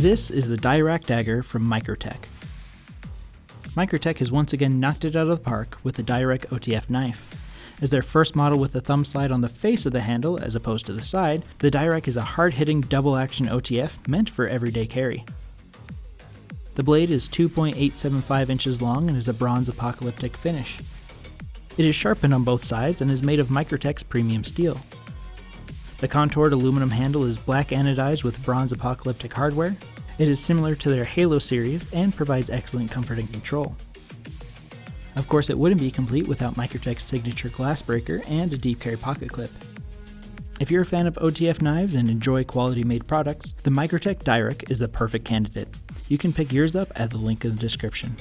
This is the Dirac Dagger from Microtech. Microtech has once again knocked it out of the park with the Dirac OTF knife. As their first model with the thumb slide on the face of the handle as opposed to the side, the Dirac is a hard-hitting double-action OTF meant for everyday carry. The blade is 2.875 inches long and is a bronze Apocalyptic finish. It is sharpened on both sides and is made of Microtech's premium steel. The contoured aluminum handle is black anodized with bronze Apocalyptic hardware. It is similar to their H.A.L.O series and provides excellent comfort and control. Of course, it wouldn't be complete without Microtech's signature glass breaker and a deep carry pocket clip. If you're a fan of OTF knives and enjoy quality made products, the Microtech Dirac is the perfect candidate. You can pick yours up at the link in the description.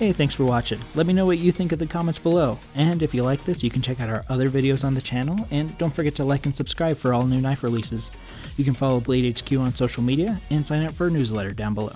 Hey, thanks for watching. Let me know what you think in the comments below. And if you like this, you can check out our other videos on the channel, and don't forget to like and subscribe for all new knife releases. You can follow Blade HQ on social media and sign up for a newsletter down below.